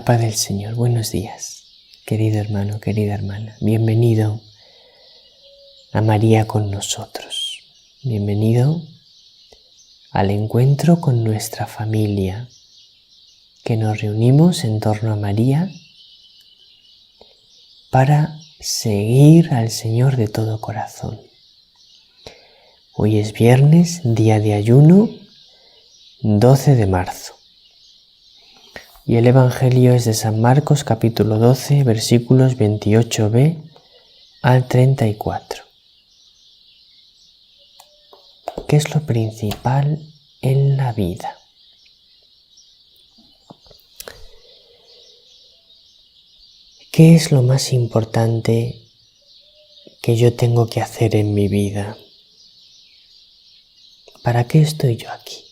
La paz del Señor. Buenos días, querido hermano, querida hermana. Bienvenido a María con nosotros. Bienvenido al encuentro con nuestra familia, que nos reunimos en torno a María para seguir al Señor de todo corazón. Hoy es viernes, día de ayuno, 12 de marzo. Y el Evangelio es de San Marcos, capítulo 12, versículos 28b al 34. ¿Qué es lo principal en la vida? ¿Qué es lo más importante que yo tengo que hacer en mi vida? ¿Para qué estoy yo aquí?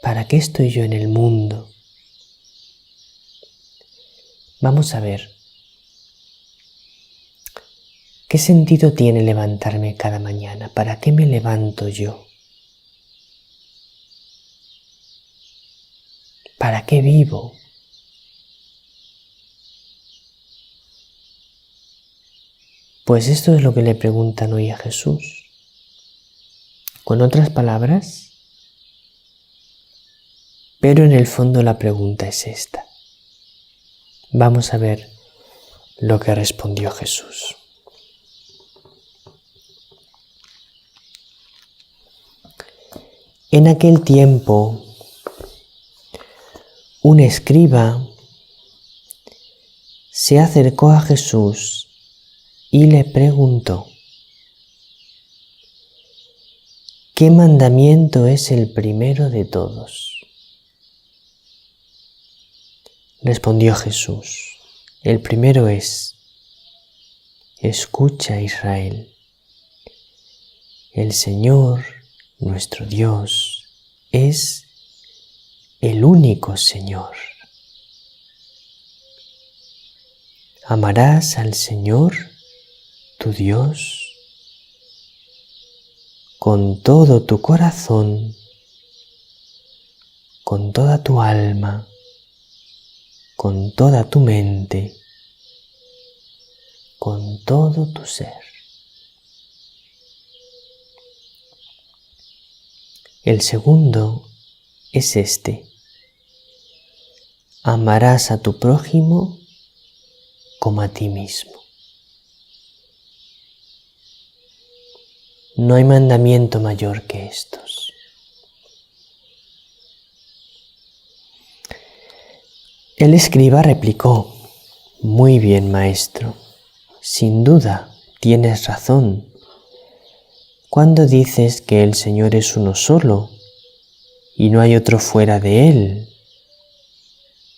¿Para qué estoy yo en el mundo? Vamos a ver. ¿Qué sentido tiene levantarme cada mañana? ¿Para qué me levanto yo? ¿Para qué vivo? Pues esto es lo que le preguntan hoy a Jesús. Con otras palabras, pero en el fondo la pregunta es esta. Vamos a ver lo que respondió Jesús. En aquel tiempo, un escriba se acercó a Jesús y le preguntó: ¿qué mandamiento es el primero de todos? Respondió Jesús: el primero es: escucha, Israel, el Señor, nuestro Dios, es el único Señor. Amarás al Señor, tu Dios, con todo tu corazón, con toda tu alma, con toda tu mente, con todo tu ser. El segundo es este: amarás a tu prójimo como a ti mismo. No hay mandamiento mayor que estos. El escriba replicó: muy bien, maestro, sin duda tienes razón cuando dices que el Señor es uno solo y no hay otro fuera de Él,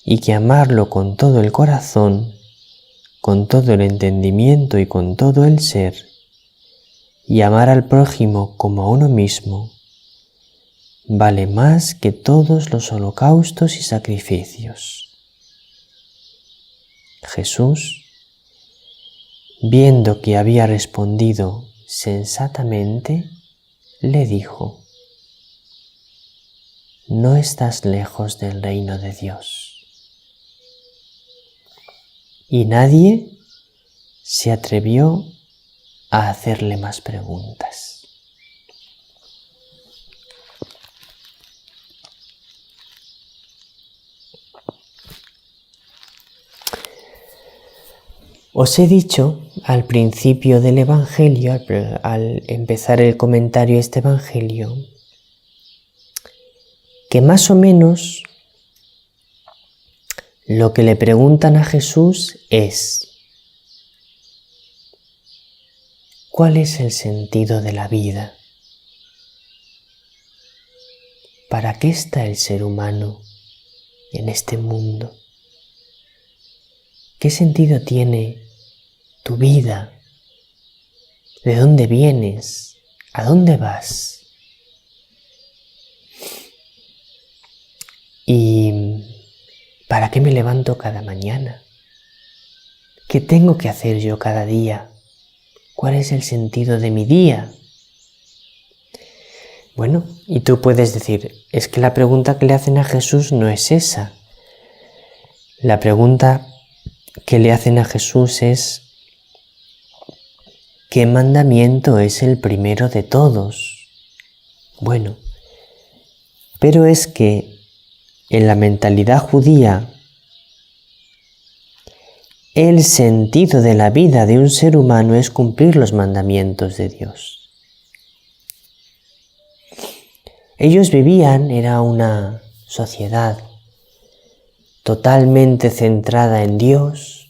y que amarlo con todo el corazón, con todo el entendimiento y con todo el ser, y amar al prójimo como a uno mismo, vale más que todos los holocaustos y sacrificios. Jesús, viendo que había respondido sensatamente, le dijo: no estás lejos del reino de Dios. Y nadie se atrevió a hacerle más preguntas. Os he dicho al principio del Evangelio, al empezar el comentario a este Evangelio, que más o menos lo que le preguntan a Jesús es: ¿cuál es el sentido de la vida? ¿Para qué está el ser humano en este mundo? ¿Qué sentido tiene tu vida? ¿De dónde vienes? ¿A dónde vas? ¿Y para qué me levanto cada mañana? ¿Qué tengo que hacer yo cada día? ¿Cuál es el sentido de mi día? Bueno, y tú puedes decir, es que la pregunta que le hacen a Jesús no es esa. La pregunta que le hacen a Jesús es, ¿qué mandamiento es el primero de todos? Bueno, pero es que en la mentalidad judía, el sentido de la vida de un ser humano es cumplir los mandamientos de Dios. Ellos vivían, era una sociedad totalmente centrada en Dios.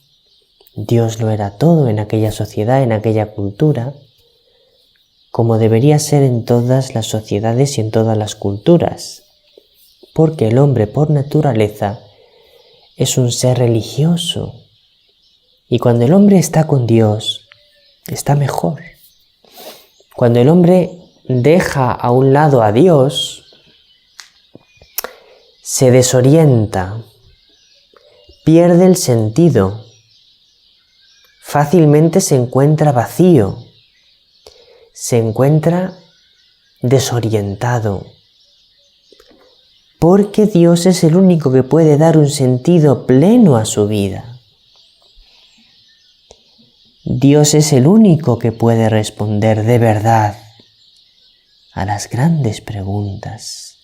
Dios lo era todo en aquella sociedad, en aquella cultura, como debería ser en todas las sociedades y en todas las culturas, porque el hombre por naturaleza es un ser religioso, y cuando el hombre está con Dios, está mejor. Cuando el hombre deja a un lado a Dios, se desorienta, pierde el sentido, fácilmente se encuentra vacío, se encuentra desorientado, porque Dios es el único que puede dar un sentido pleno a su vida. Dios es el único que puede responder de verdad a las grandes preguntas,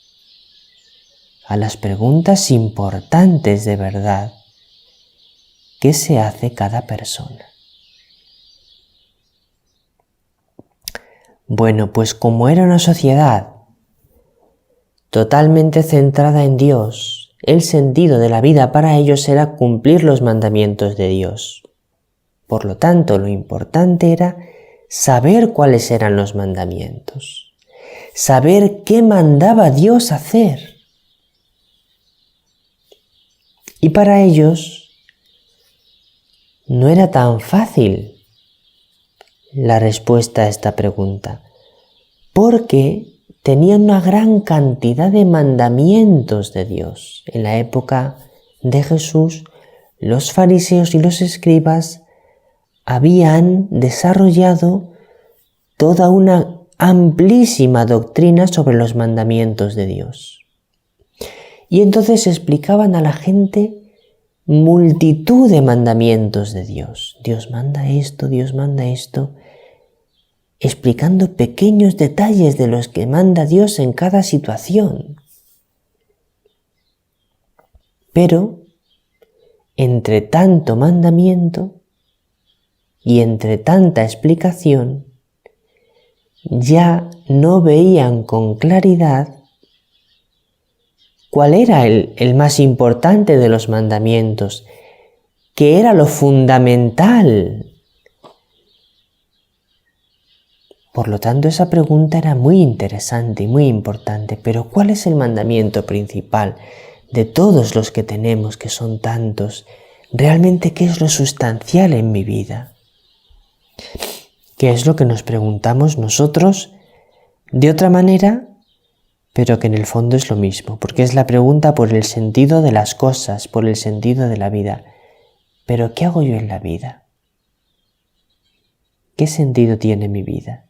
a las preguntas importantes de verdad que se hace cada persona. Bueno, pues como era una sociedad totalmente centrada en Dios, el sentido de la vida para ellos era cumplir los mandamientos de Dios. Por lo tanto, lo importante era saber cuáles eran los mandamientos, saber qué mandaba Dios hacer. Y para ellos no era tan fácil la respuesta a esta pregunta, porque tenían una gran cantidad de mandamientos de Dios. En la época de Jesús, los fariseos y los escribas habían desarrollado toda una amplísima doctrina sobre los mandamientos de Dios. Y entonces explicaban a la gente multitud de mandamientos de Dios. Dios manda esto, explicando pequeños detalles de los que manda Dios en cada situación. Pero, entre tanto mandamiento y entre tanta explicación, ya no veían con claridad cuál era el más importante de los mandamientos, qué era lo fundamental. Por lo tanto, esa pregunta era muy interesante y muy importante, pero ¿cuál es el mandamiento principal de todos los que tenemos, que son tantos? ¿Realmente qué es lo sustancial en mi vida? ¿Qué es lo que nos preguntamos nosotros de otra manera, pero que en el fondo es lo mismo? Porque es la pregunta por el sentido de las cosas, por el sentido de la vida. ¿Pero qué hago yo en la vida? ¿Qué sentido tiene mi vida?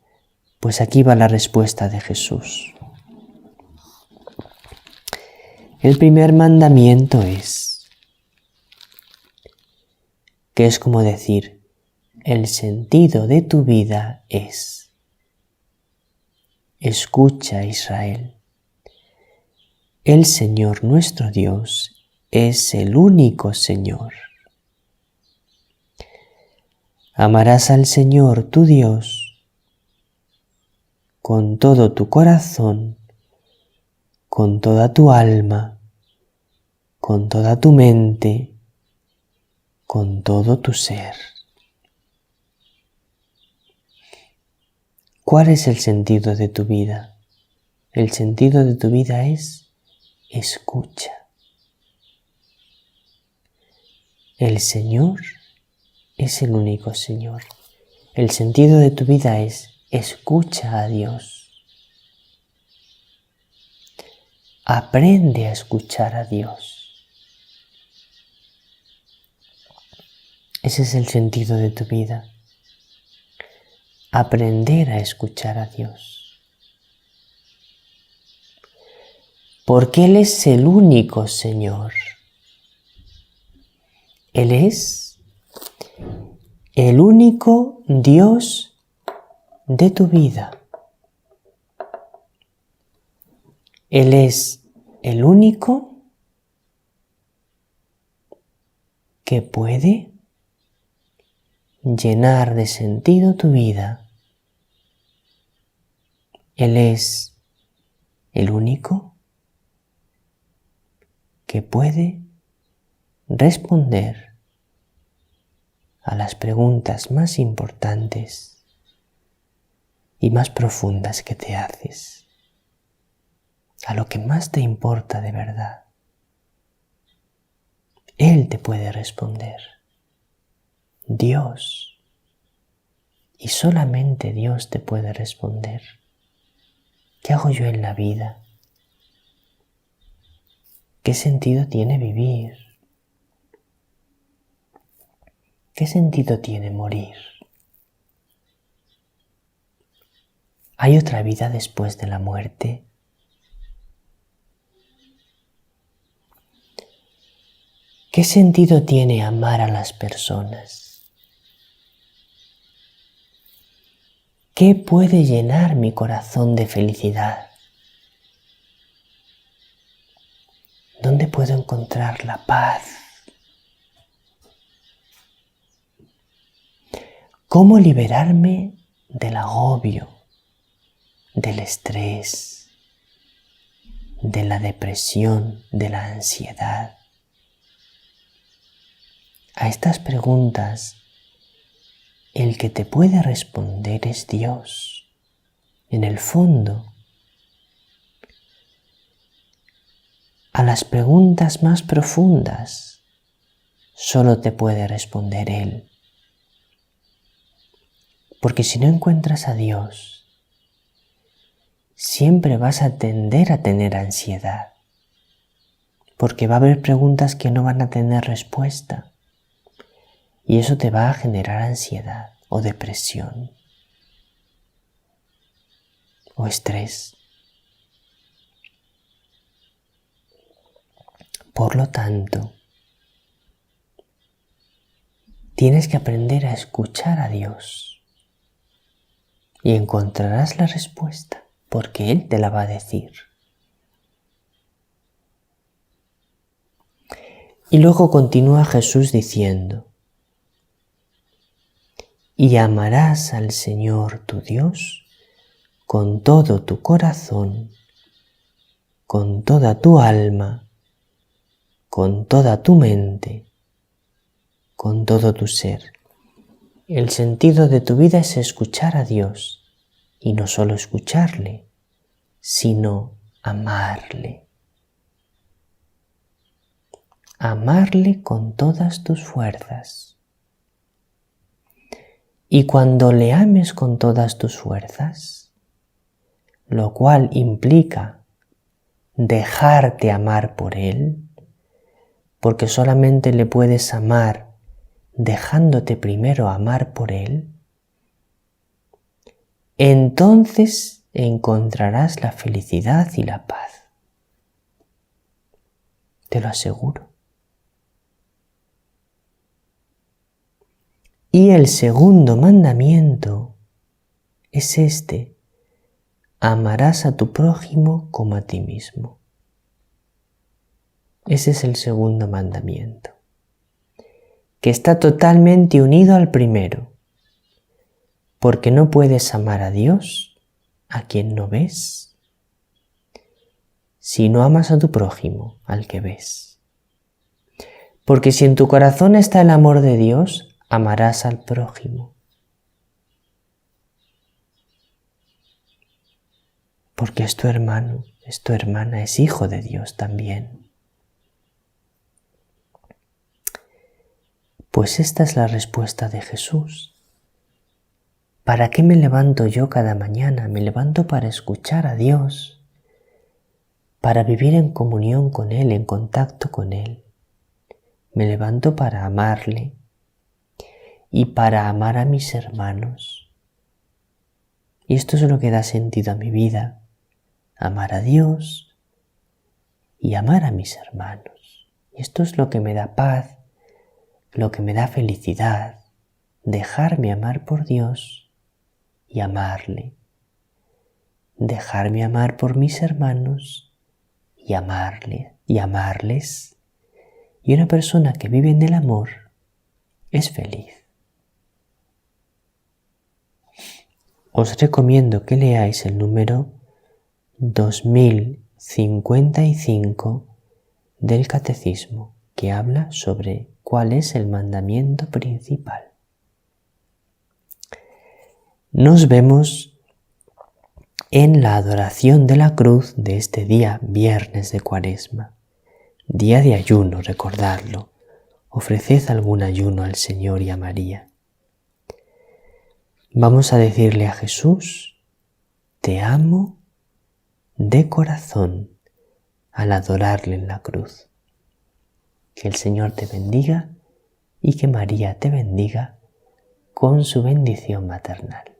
Pues aquí va la respuesta de Jesús. El primer mandamiento es, que es como decir, el sentido de tu vida es, escucha Israel, el Señor nuestro Dios es el único Señor. Amarás al Señor tu Dios con todo tu corazón, con toda tu alma, con toda tu mente, con todo tu ser. ¿Cuál es el sentido de tu vida? El sentido de tu vida es escucha. El Señor es el único Señor. El sentido de tu vida es escucha a Dios. Aprende a escuchar a Dios. Ese es el sentido de tu vida. Aprender a escuchar a Dios. porque Él es el único Señor. Él es el único Dios de tu vida. Él es el único que puede llenar de sentido tu vida. Él es el único que puede responder a las preguntas más importantes y más profundas que te haces, a lo que más te importa de verdad. Él te puede responder. Dios. Y solamente Dios te puede responder. ¿Qué hago yo en la vida? ¿Qué sentido tiene vivir? ¿Qué sentido tiene morir? ¿Hay otra vida después de la muerte? ¿Qué sentido tiene amar a las personas? ¿Qué puede llenar mi corazón de felicidad? ¿Dónde puedo encontrar la paz? ¿Cómo liberarme del agobio, del estrés, de la depresión, de la ansiedad? A estas preguntas, el que te puede responder es Dios. En el fondo, a las preguntas más profundas, solo te puede responder Él. Porque si no encuentras a Dios, siempre vas a tender a tener ansiedad. Porque va a haber preguntas que no van a tener respuesta. Y eso te va a generar ansiedad o depresión o estrés. Por lo tanto, tienes que aprender a escuchar a Dios y encontrarás la respuesta porque Él te la va a decir. Y luego continúa Jesús diciendo: y amarás al Señor tu Dios con todo tu corazón, con toda tu alma, con toda tu mente, con todo tu ser. El sentido de tu vida es escuchar a Dios, y no solo escucharle, sino amarle. Amarle con todas tus fuerzas. Y cuando le ames con todas tus fuerzas, lo cual implica dejarte amar por Él, porque solamente le puedes amar dejándote primero amar por Él, entonces encontrarás la felicidad y la paz. Te lo aseguro. Y el segundo mandamiento es este: amarás a tu prójimo como a ti mismo. Ese es el segundo mandamiento, que está totalmente unido al primero, porque no puedes amar a Dios, a quien no ves, si no amas a tu prójimo, al que ves. Porque si en tu corazón está el amor de Dios, amarás al prójimo. Porque es tu hermano, es tu hermana, es hijo de Dios también. Pues esta es la respuesta de Jesús. ¿Para qué me levanto yo cada mañana? Me levanto para escuchar a Dios, para vivir en comunión con Él, en contacto con Él. Me levanto para amarle y para amar a mis hermanos. Y esto es lo que da sentido a mi vida: amar a Dios, y amar a mis hermanos. Y esto es lo que me da paz, lo que me da felicidad, dejarme amar por Dios y amarle. Dejarme amar por mis hermanos y amarles. Y una persona que vive en el amor es feliz. Os recomiendo que leáis el número 2055 del Catecismo, que habla sobre cuál es el mandamiento principal. Nos vemos en la adoración de la cruz de este día viernes de Cuaresma, día de ayuno, recordadlo. Ofreced algún ayuno al Señor y a María. Vamos a decirle a Jesús, te amo de corazón, al adorarle en la cruz. Que el Señor te bendiga y que María te bendiga con su bendición maternal.